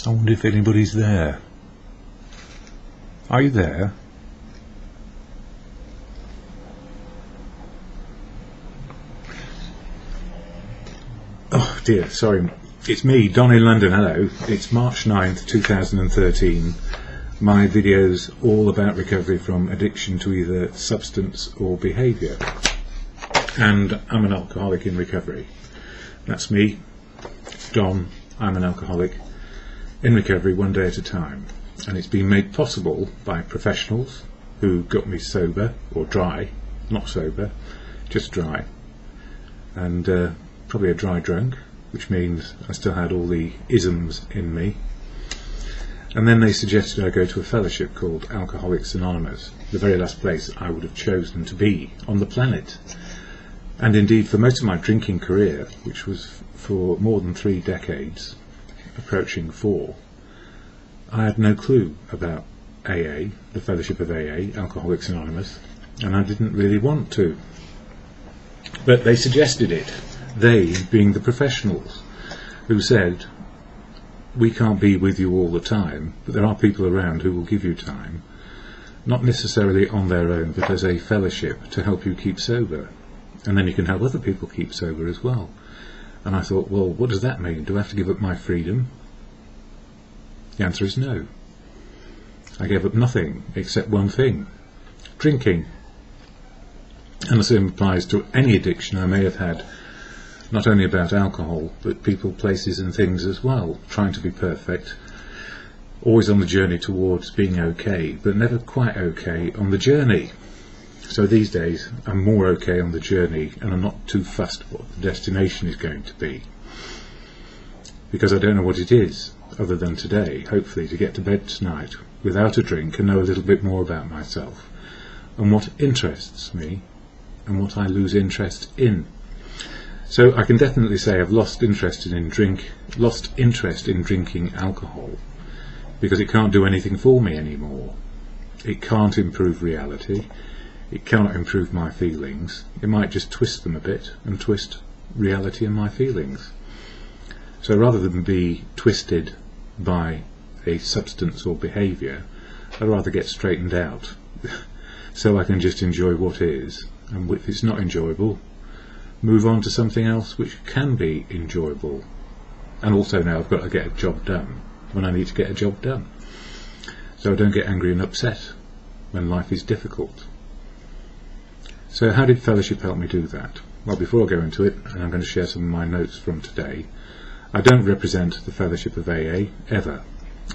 I wonder if anybody's there. Are you there? Oh dear, sorry. It's me, Don in London. Hello. It's March 9th, 2013. My video's all about recovery from addiction to either substance or behaviour. And I'm an alcoholic in recovery. That's me, Don. I'm an alcoholic in recovery, one day at a time. And it's been made possible by professionals who got me sober, or dry, not sober, just dry. And probably a dry drunk, which means I still had all the isms in me. And then they suggested I go to a fellowship called Alcoholics Anonymous, the very last place I would have chosen to be on the planet. And indeed, for most of my drinking career, which was for more than 3 decades, approaching 4, I had no clue about AA, the Fellowship of AA, Alcoholics Anonymous, and I didn't really want to. But they suggested it, they being the professionals, who said, we can't be with you all the time, but there are people around who will give you time, not necessarily on their own, but as a fellowship to help you keep sober. And then you can help other people keep sober as well. And I thought, well, what does that mean? Do I have to give up my freedom? The answer is no. I gave up nothing except one thing: drinking. And the same applies to any addiction I may have had, not only about alcohol, but people, places and things as well, trying to be perfect, always on the journey towards being okay, but never quite okay on the journey. So these days I'm more okay on the journey, and I'm not too fussed what the destination is going to be, because I don't know what it is, other than today, hopefully, to get to bed tonight without a drink and know a little bit more about myself, and what interests me, and what I lose interest in. So I can definitely say I've lost interest in drinking alcohol, because it can't do anything for me anymore. It can't improve reality. It cannot improve my feelings. It might just twist them a bit, and twist reality and my feelings. So rather than be twisted by a substance or behaviour, I'd rather get straightened out so I can just enjoy what is, and if it's not enjoyable, move on to something else which can be enjoyable. And also now I've got to get a job done when I need to get a job done, so I don't get angry and upset when life is difficult. So how did fellowship help me do that? Well, before I go into it, and I'm going to share some of my notes from today, I don't represent the fellowship of AA, ever.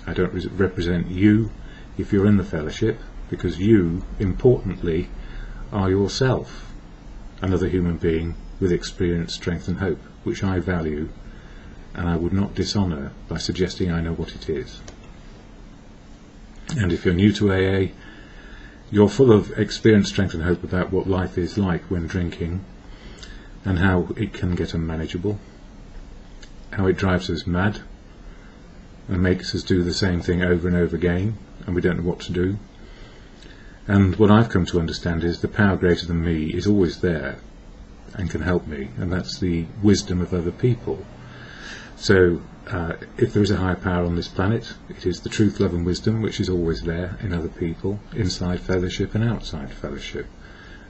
I don't represent you if you're in the fellowship, because you, importantly, are yourself, another human being with experience, strength and hope, which I value, and I would not dishonour by suggesting I know what it is. And if you're new to AA, you're full of experience, strength and hope about what life is like when drinking, and how it can get unmanageable, how it drives us mad and makes us do the same thing over and over again, and we don't know what to do. And what I've come to understand is the power greater than me is always there and can help me, and that's the wisdom of other people. So if there is a higher power on this planet, it is the truth, love and wisdom, which is always there in other people, inside fellowship and outside fellowship.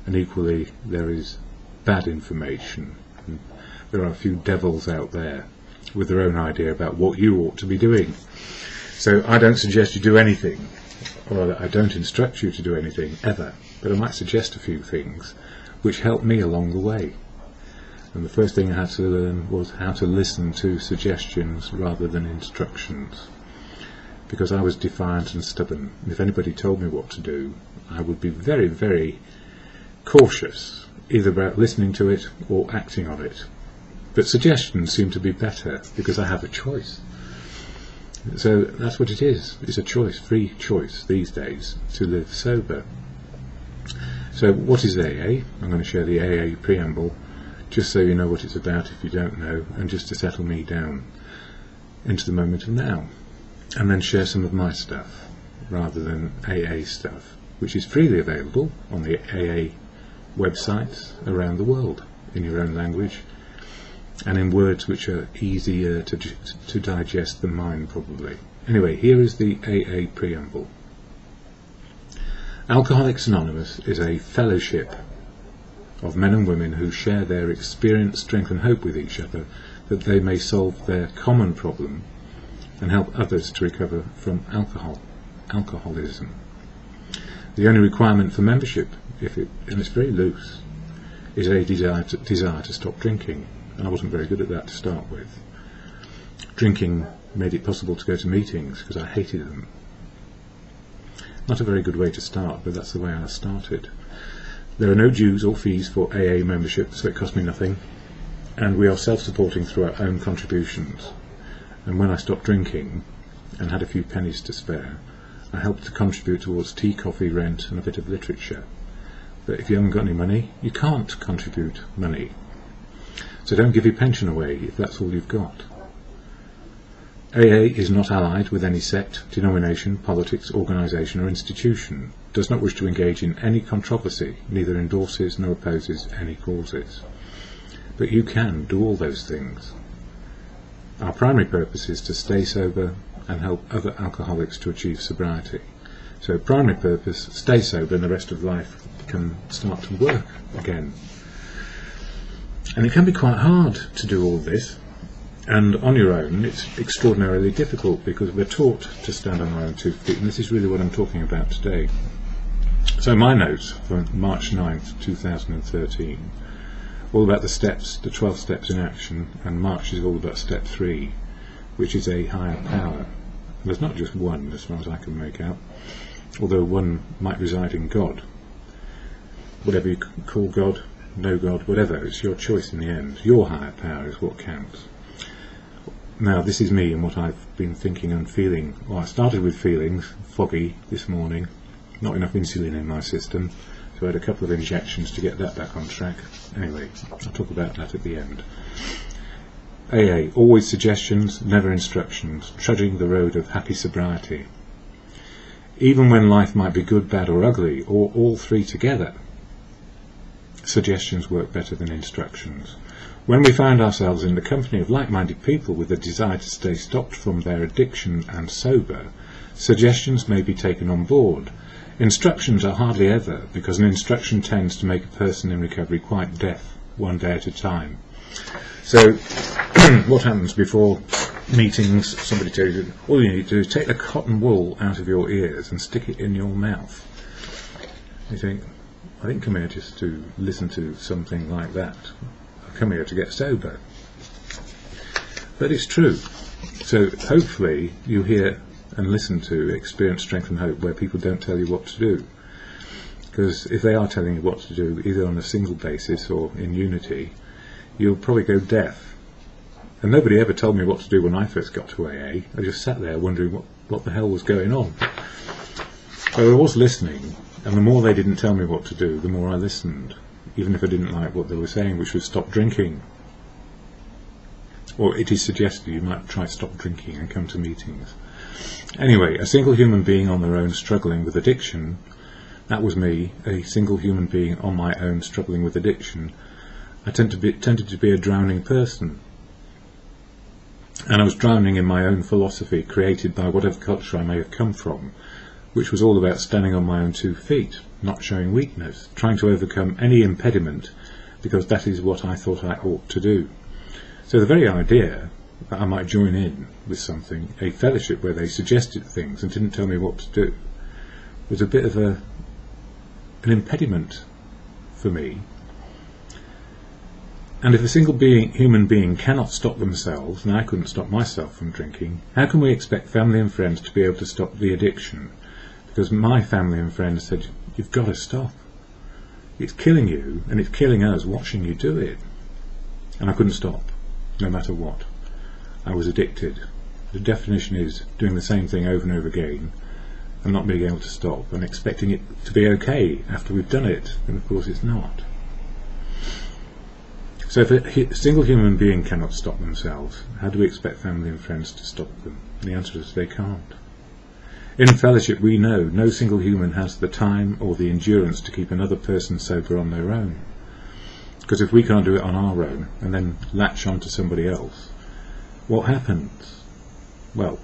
And equally there is bad information, and there are a few devils out there with their own idea about what you ought to be doing. So I don't suggest you do anything, or I don't instruct you to do anything ever, but I might suggest a few things which helped me along the way. And the first thing I had to learn was how to listen to suggestions rather than instructions, because I was defiant and stubborn. If anybody told me what to do, I would be very, very cautious, either about listening to it or acting on it. But suggestions seem to be better, because I have a choice. So that's what it is. It's a choice, free choice these days, to live sober. So what is AA? I'm going to share the AA preamble, just so you know what it's about if you don't know, and just to settle me down into the moment of now, and then share some of my stuff rather than AA stuff, which is freely available on the AA websites around the world in your own language, and in words which are easier to digest than mine, probably. Anyway, here is the AA preamble. Alcoholics Anonymous is a fellowship of men and women who share their experience, strength and hope with each other, that they may solve their common problem and help others to recover from alcoholism. The only requirement for membership, and it's very loose, is a desire to stop drinking, and I wasn't very good at that to start with. Drinking made it possible to go to meetings because I hated them. Not a very good way to start, but that's the way I started. There are no dues or fees for AA membership, so it cost me nothing, and we are self-supporting through our own contributions. And when I stopped drinking and had a few pennies to spare, I helped to contribute towards tea, coffee, rent and a bit of literature. But if you haven't got any money, you can't contribute money. So don't give your pension away if that's all you've got. AA is not allied with any sect, denomination, politics, organisation or institution, does not wish to engage in any controversy, neither endorses nor opposes any causes. But you can do all those things. Our primary purpose is to stay sober and help other alcoholics to achieve sobriety. So primary purpose, stay sober, and the rest of life can start to work again. And it can be quite hard to do all this. And on your own, it's extraordinarily difficult because we're taught to stand on our own 2 feet, and this is really what I'm talking about today. So my notes for March 9th, 2013, all about the steps, the 12 steps in action, and March is all about step 3, which is a higher power. There's not just one, as far as I can make out, although one might reside in God. Whatever you call God, no God, whatever, it's your choice in the end. Your higher power is what counts. Now, this is me and what I've been thinking and feeling. Well, I started with feelings, foggy this morning, not enough insulin in my system, so I had a couple of injections to get that back on track. Anyway, I'll talk about that at the end. AA, always suggestions, never instructions, trudging the road of happy sobriety. Even when life might be good, bad or ugly, or all three together, suggestions work better than instructions. When we find ourselves in the company of like-minded people with a desire to stay stopped from their addiction and sober, suggestions may be taken on board. Instructions are hardly ever, because an instruction tends to make a person in recovery quite deaf, one day at a time. So, what happens before meetings? Somebody tells you, all you need to do is take the cotton wool out of your ears and stick it in your mouth. You think, I didn't come here just to listen to something like that. Come here to get sober. But it's true. So hopefully you hear and listen to Experience, Strength and Hope, where people don't tell you what to do. Because if they are telling you what to do, either on a single basis or in unity, you'll probably go deaf. And nobody ever told me what to do when I first got to AA. I just sat there wondering what the hell was going on. So I was listening, and the more they didn't tell me what to do, the more I listened. Even if I didn't like what they were saying, which was stop drinking. Or it is suggested you might try stop drinking and come to meetings. Anyway, a single human being on their own struggling with addiction, that was me, a single human being on my own struggling with addiction. I tended to be a drowning person. And I was drowning in my own philosophy, created by whatever culture I may have come from, which was all about standing on my own 2 feet, not showing weakness, trying to overcome any impediment, because that is what I thought I ought to do. So the very idea that I might join in with something, a fellowship where they suggested things and didn't tell me what to do, was a bit of an impediment for me. And if a single human being cannot stop themselves, and I couldn't stop myself from drinking, how can we expect family and friends to be able to stop the addiction? Because my family and friends said, you've got to stop. It's killing you, and it's killing us watching you do it. And I couldn't stop, no matter what. I was addicted. The definition is doing the same thing over and over again, and not being able to stop, and expecting it to be okay after we've done it, and of course it's not. So if a single human being cannot stop themselves, how do we expect family and friends to stop them? And the answer is they can't. In fellowship we know no single human has the time or the endurance to keep another person sober on their own. Because if we can't do it on our own and then latch on to somebody else, what happens? Well,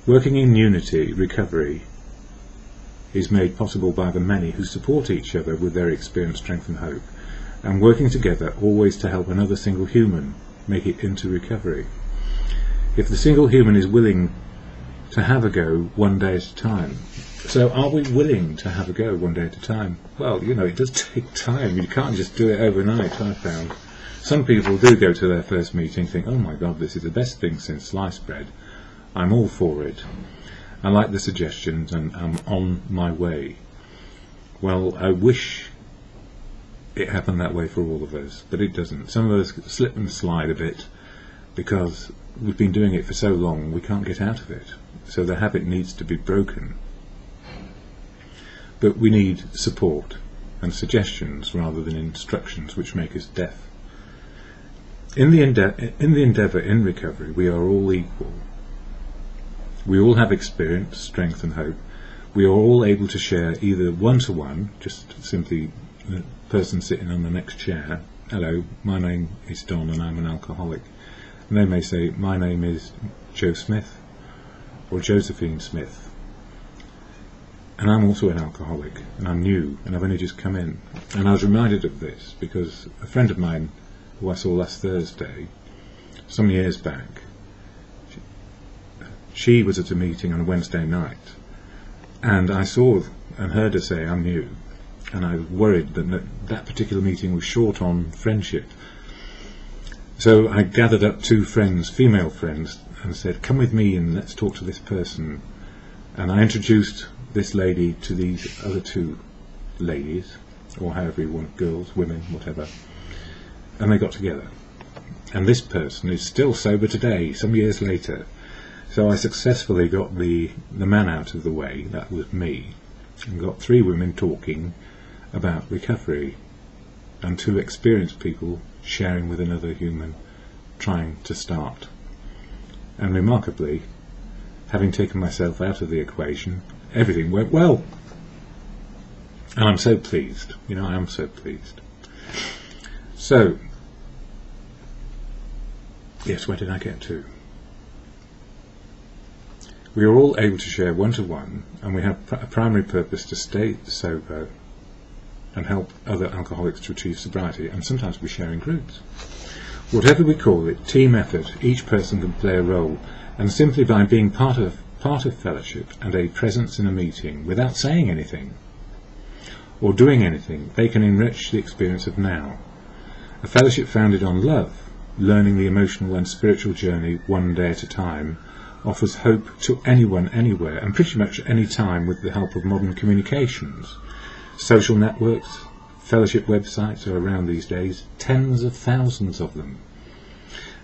working in unity, recovery, is made possible by the many who support each other with their experience, strength and hope, and working together always to help another single human make it into recovery. If the single human is willing to have a go one day at a time, so are we willing to have a go one day at a time? Well, you know, it does take time. You can't just do it overnight, I found. Some people do go to their first meeting, think, oh my God, this is the best thing since sliced bread. I'm all for it. I like the suggestions and I'm on my way. Well, I wish it happened that way for all of us, but it doesn't. Some of us slip and slide a bit because we've been doing it for so long we can't get out of it. So the habit needs to be broken. But we need support and suggestions rather than instructions which make us deaf. In the endeavour in recovery, we are all equal. We all have experience, strength and hope. We are all able to share either one-to-one, just simply the person sitting on the next chair, hello, my name is Don and I'm an alcoholic. And they may say, my name is Joe Smith or Josephine Smith. And I'm also an alcoholic, and I'm new, and I've only just come in. And I was reminded of this because a friend of mine, who I saw last Thursday, some years back, she was at a meeting on a Wednesday night, and I saw and heard her say, I'm new, and I was worried that that particular meeting was short on friendship. So I gathered up two friends, female friends, and said, come with me and let's talk to this person. And I introduced this lady to these other two ladies, or however you want, girls, women, whatever, and they got together. And this person is still sober today, some years later. So I successfully got the man out of the way, that was me, and got three women talking about recovery, and two experienced people sharing with another human trying to start. And remarkably, having taken myself out of the equation, everything went well. And I'm so pleased, you know, I am so pleased. So, yes, where did I get to? We are all able to share one-to-one, and we have a primary purpose to stay sober and help other alcoholics to achieve sobriety, and sometimes we share in groups. Whatever we call it, team effort, each person can play a role, and simply by being part of fellowship and a presence in a meeting without saying anything or doing anything, they can enrich the experience of now. A fellowship founded on love, learning the emotional and spiritual journey one day at a time, offers hope to anyone, anywhere, and pretty much any time with the help of modern communications. Social networks, fellowship websites are around these days, tens of thousands of them.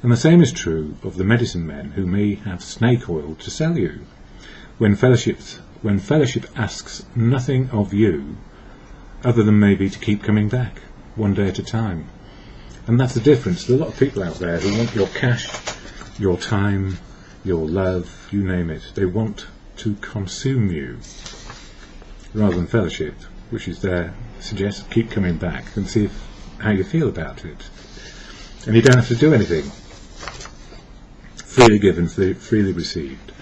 And the same is true of the medicine men who may have snake oil to sell you. When fellowship asks nothing of you, other than maybe to keep coming back, one day at a time. And that's the difference. There are a lot of people out there who want your cash, your time, your love, you name it. They want to consume you, rather than fellowship, which is there, suggest keep coming back and see how you feel about it. And you don't have to do anything. Freely given, freely received.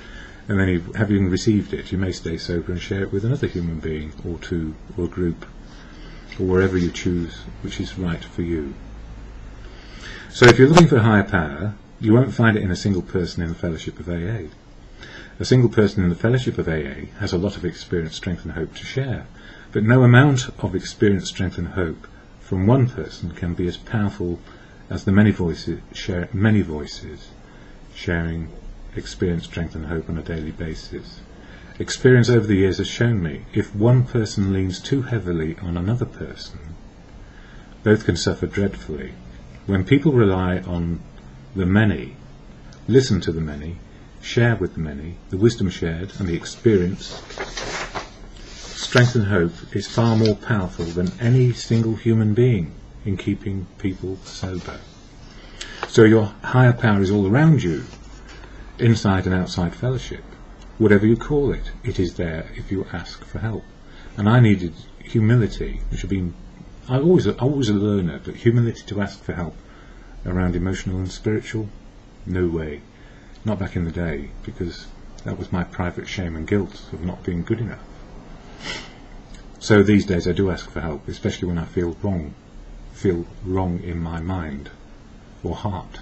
And then, having received it, you may stay sober and share it with another human being, or two, or a group, or wherever you choose, which is right for you. So if you're looking for a higher power, you won't find it in a single person in the fellowship of AA. A single person in the fellowship of AA has a lot of experience, strength and hope to share, but no amount of experience, strength and hope from one person can be as powerful as the many voices sharing experience, strength and hope on a daily basis. Experience over the years has shown me, if one person leans too heavily on another person, both can suffer dreadfully. When people rely on the many, listen to the many, share with the many, the wisdom shared and the experience, strength and hope is far more powerful than any single human being in keeping people sober. So your higher power is all around you, inside and outside fellowship. Whatever you call it, it is there if you ask for help. And I needed humility, which I've been I'm always a learner, but humility to ask for help around emotional and spiritual, no way. Not back in the day, because that was my private shame and guilt of not being good enough. So these days I do ask for help, especially when I feel wrong in my mind or heart.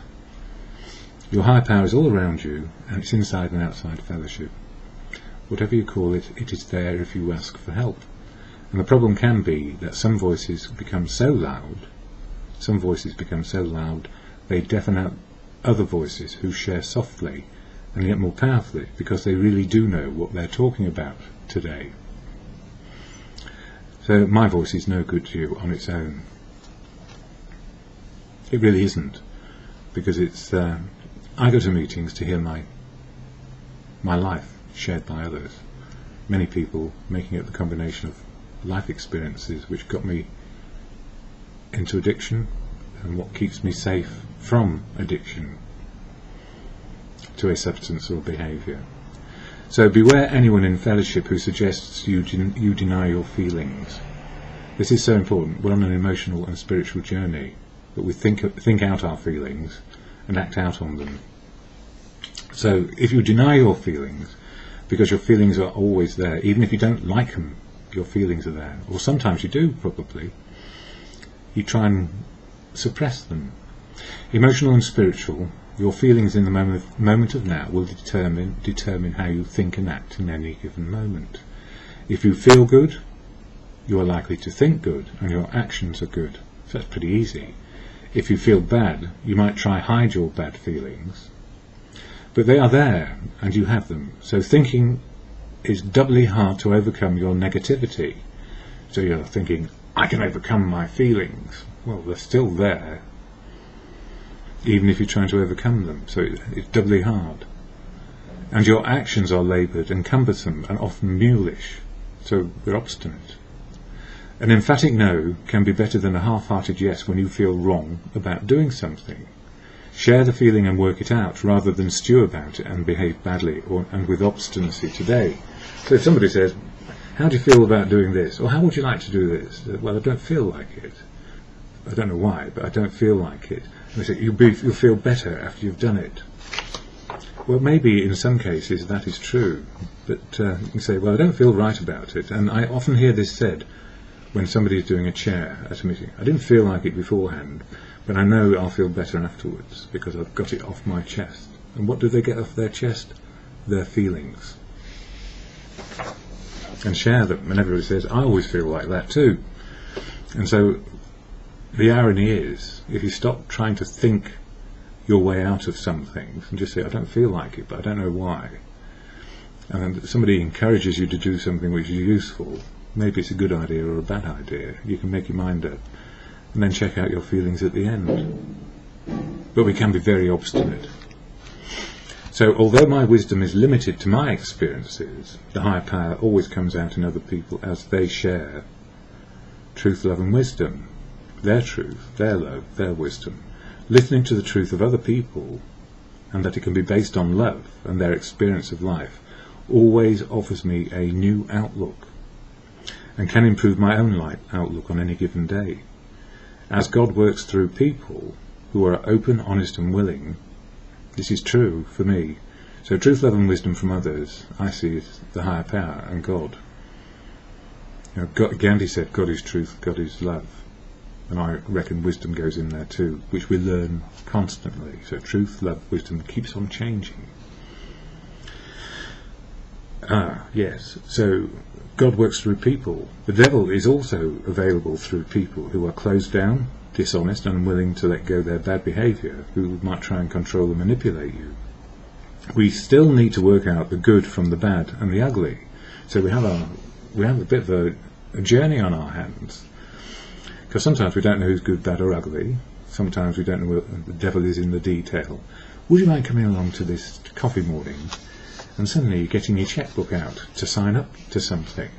Your higher power is all around you, and it's inside and outside fellowship. Whatever you call it, it is there if you ask for help. And the problem can be that some voices become so loud, they deafen out other voices who share softly and yet more powerfully, because they really do know what they're talking about today. So my voice is no good to you on its own. It really isn't, because it's I go to meetings to hear my life shared by others. Many people making it the combination of life experiences which got me into addiction and what keeps me safe from addiction to a substance or behaviour. So beware anyone in fellowship who suggests you deny your feelings. This is so important. We're on an emotional and spiritual journey, but we think out our feelings and act out on them. So if you deny your feelings, because your feelings are always there, even if you don't like them, your feelings are there, or sometimes you do probably, you try and suppress them. Emotional and spiritual, your feelings in the moment of now will determine how you think and act in any given moment. If you feel good, you are likely to think good, and your actions are good. So that's pretty easy. If you feel bad, you might try hide your bad feelings, but they are there, and you have them. So thinking is doubly hard to overcome your negativity. So you're thinking, I can overcome my feelings. Well, they're still there, even if you're trying to overcome them. So it's doubly hard. And your actions are laboured and cumbersome and often mulish, so they're obstinate. An emphatic no can be better than a half-hearted yes when you feel wrong about doing something. Share the feeling and work it out, rather than stew about it and behave badly and with obstinacy today. So if somebody says, how do you feel about doing this? Or how would you like to do this? Well, I don't feel like it. I don't know why, but I don't feel like it. And they say, you'll feel better after you've done it. Well, maybe in some cases that is true, but you can say, well, I don't feel right about it. And I often hear this said when somebody is doing a chair at a meeting. I didn't feel like it beforehand, but I know I'll feel better afterwards because I've got it off my chest. And what do they get off their chest? Their feelings. And share them. And everybody says, I always feel like that too. And so the irony is, if you stop trying to think your way out of some things and just say, I don't feel like it, but I don't know why, and then somebody encourages you to do something which is useful, maybe it's a good idea or a bad idea, you can make your mind up and then check out your feelings at the end. But we can be very obstinate. So although my wisdom is limited to my experiences, the higher power always comes out in other people as they share truth, love and wisdom, their truth, their love, their wisdom. Listening to the truth of other people, and that it can be based on love and their experience of life, always offers me a new outlook and can improve my own outlook on any given day. As God works through people who are open, honest and willing, this is true for me. So truth, love and wisdom from others, I see as the higher power and God. Gandhi said, God is truth, God is love. And I reckon wisdom goes in there too, which we learn constantly. So truth, love, wisdom keeps on changing. Yes, so God works through people. The devil is also available through people who are closed down, dishonest and unwilling to let go their bad behaviour, who might try and control and manipulate you. We still need to work out the good from the bad and the ugly. So we have a bit of a journey on our hands. Because sometimes we don't know who's good, bad or ugly. Sometimes we don't know what the devil is in the detail. Would you mind coming along to this coffee morning and suddenly you're getting your checkbook out to sign up to something?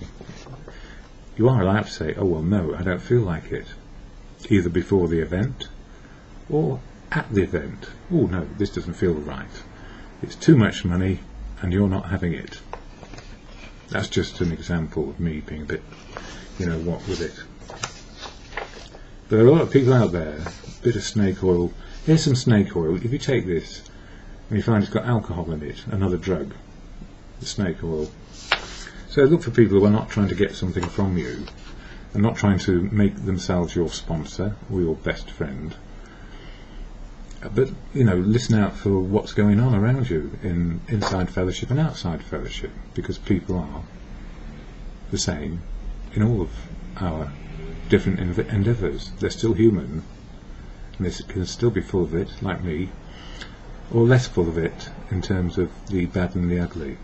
You are allowed to say, oh well no, I don't feel like it. Either before the event or at the event. Oh no, this doesn't feel right. It's too much money and you're not having it. That's just an example of me being a bit, what with it. There are a lot of people out there, a bit of snake oil. Here's some snake oil. If you take this and you find it's got alcohol in it, another drug, the snake oil. So look for people who are not trying to get something from you and not trying to make themselves your sponsor or your best friend. But, listen out for what's going on around you inside fellowship and outside fellowship, because people are the same in all of our different endeavours. They're still human, and they can still be full of it, like me, or less full of it in terms of the bad and the ugly.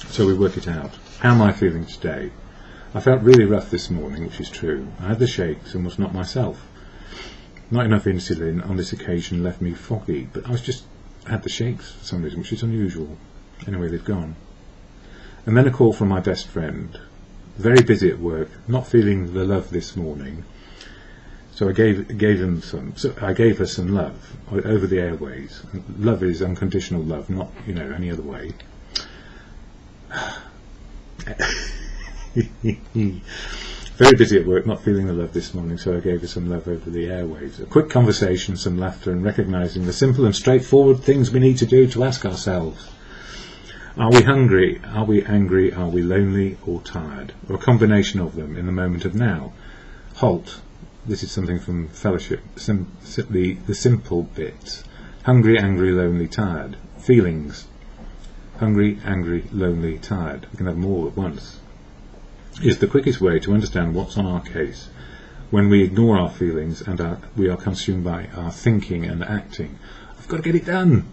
So we work it out. How am I feeling today? I felt really rough this morning, which is true. I had the shakes and was not myself. Not enough insulin on this occasion left me foggy, but I had the shakes for some reason, which is unusual. Anyway, they've gone. And then a call from my best friend. Very busy at work, not feeling the love this morning. So I gave him some. So I gave her some love over the airways. Love is unconditional love, not any other way. Very busy at work, not feeling the love this morning, so I gave her some love over the airwaves. A quick conversation, some laughter, and recognising the simple and straightforward things we need to do to ask ourselves. Are we hungry? Are we angry? Are we lonely or tired? Or a combination of them in the moment of now. Halt. This is something from Fellowship, the simple bits. Hungry, angry, lonely, tired. Feelings. Hungry, angry, lonely, tired. We can have them all at once. Is the quickest way to understand what's on our case when we ignore our feelings and we are consumed by our thinking and acting. I've got to get it done.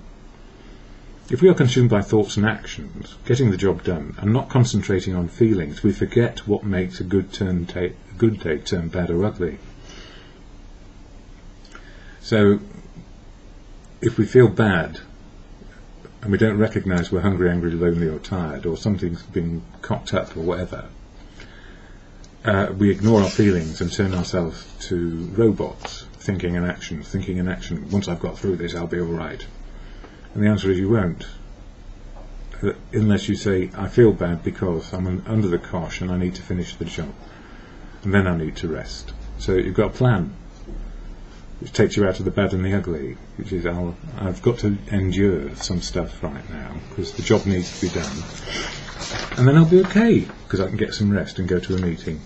If we are consumed by thoughts and actions, getting the job done, and not concentrating on feelings, we forget what makes a good day turn bad or ugly. So, if we feel bad, and we don't recognise we're hungry, angry, lonely or tired, or something's been cocked up or whatever, we ignore our feelings and turn ourselves to robots, thinking and action. Once I've got through this, I'll be all right. And the answer is you won't. Unless you say, I feel bad because I'm under the cosh and I need to finish the job. And then I need to rest. So you've got a plan, which takes you out of the bad and the ugly, which is I've got to endure some stuff right now because the job needs to be done. And then I'll be okay because I can get some rest and go to a meeting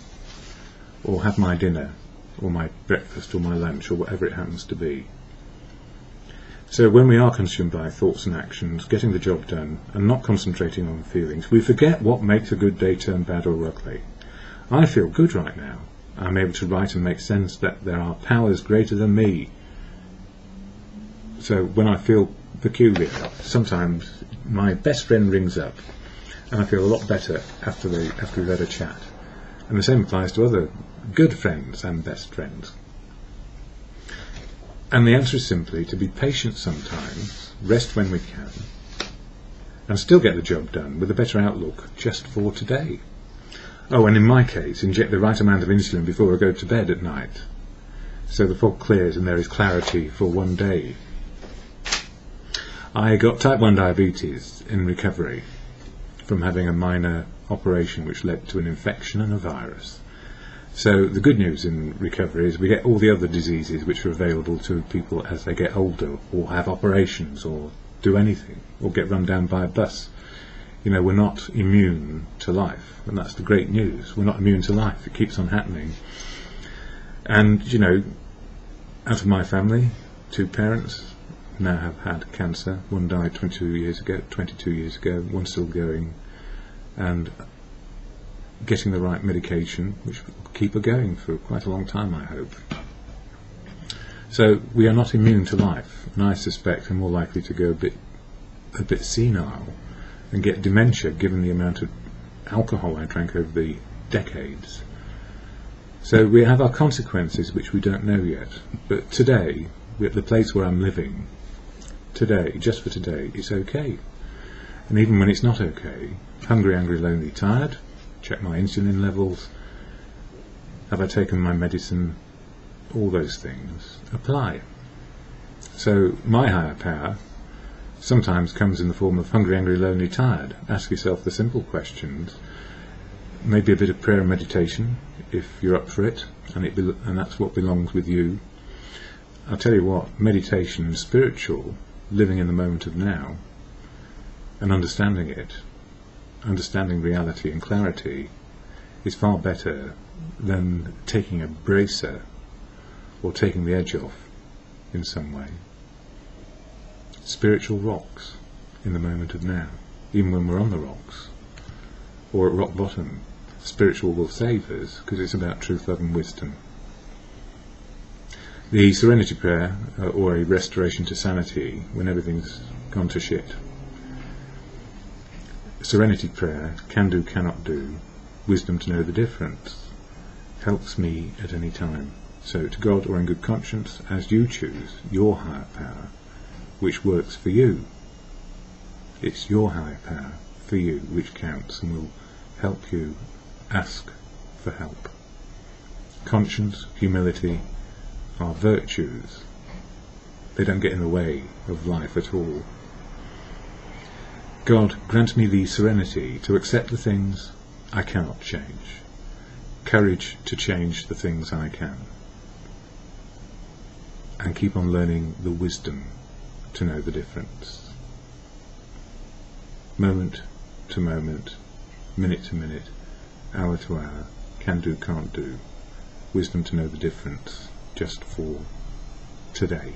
or have my dinner or my breakfast or my lunch or whatever it happens to be. So when we are consumed by thoughts and actions, getting the job done and not concentrating on feelings, we forget what makes a good day turn bad or ugly. I feel good right now. I'm able to write and make sense that there are powers greater than me. So when I feel peculiar, sometimes my best friend rings up and I feel a lot better after we've had a chat. And the same applies to other good friends and best friends. And the answer is simply to be patient sometimes, rest when we can, and still get the job done with a better outlook just for today. Oh, and in my case, inject the right amount of insulin before I go to bed at night, so the fog clears and there is clarity for one day. I got type 1 diabetes in recovery from having a minor operation which led to an infection and a virus. So the good news in recovery is we get all the other diseases which are available to people as they get older or have operations or do anything or get run down by a bus. We're not immune to life, and that's the great news. We're not immune to life. It keeps on happening. And, out of my family, 2 parents now have had cancer. One died 22 years ago, one's still going, and getting the right medication, which will keep her going for quite a long time, I hope. So we are not immune to life, and I suspect I'm more likely to go a bit senile and get dementia given the amount of alcohol I drank over the decades. So we have our consequences which we don't know yet. But today, at the place where I'm living, today, just for today, it's okay. And even when it's not okay, hungry, angry, lonely, tired, check my insulin levels, have I taken my medicine, all those things apply. So my higher power sometimes comes in the form of hungry, angry, lonely, tired. Ask yourself the simple questions, maybe a bit of prayer and meditation if you're up for it, and that's what belongs with you. I'll tell you what, meditation and spiritual, living in the moment of now, and understanding it, understanding reality and clarity, is far better than taking a bracer or taking the edge off in some way. Spiritual rocks in the moment of now, even when we're on the rocks or at rock bottom. Spiritual will save us because it's about truth, love and wisdom. The serenity prayer, or a restoration to sanity when everything's gone to shit. Serenity prayer, can do, cannot do, wisdom to know the difference, helps me at any time. So to God or in good conscience, as you choose, your higher power, which works for you. It's your higher power for you which counts and will help you ask for help. Conscience, humility are virtues. They don't get in the way of life at all. God, grant me the serenity to accept the things I cannot change, courage to change the things I can, and keep on learning the wisdom to know the difference. Moment to moment, minute to minute, hour to hour, can do, can't do, wisdom to know the difference just for today.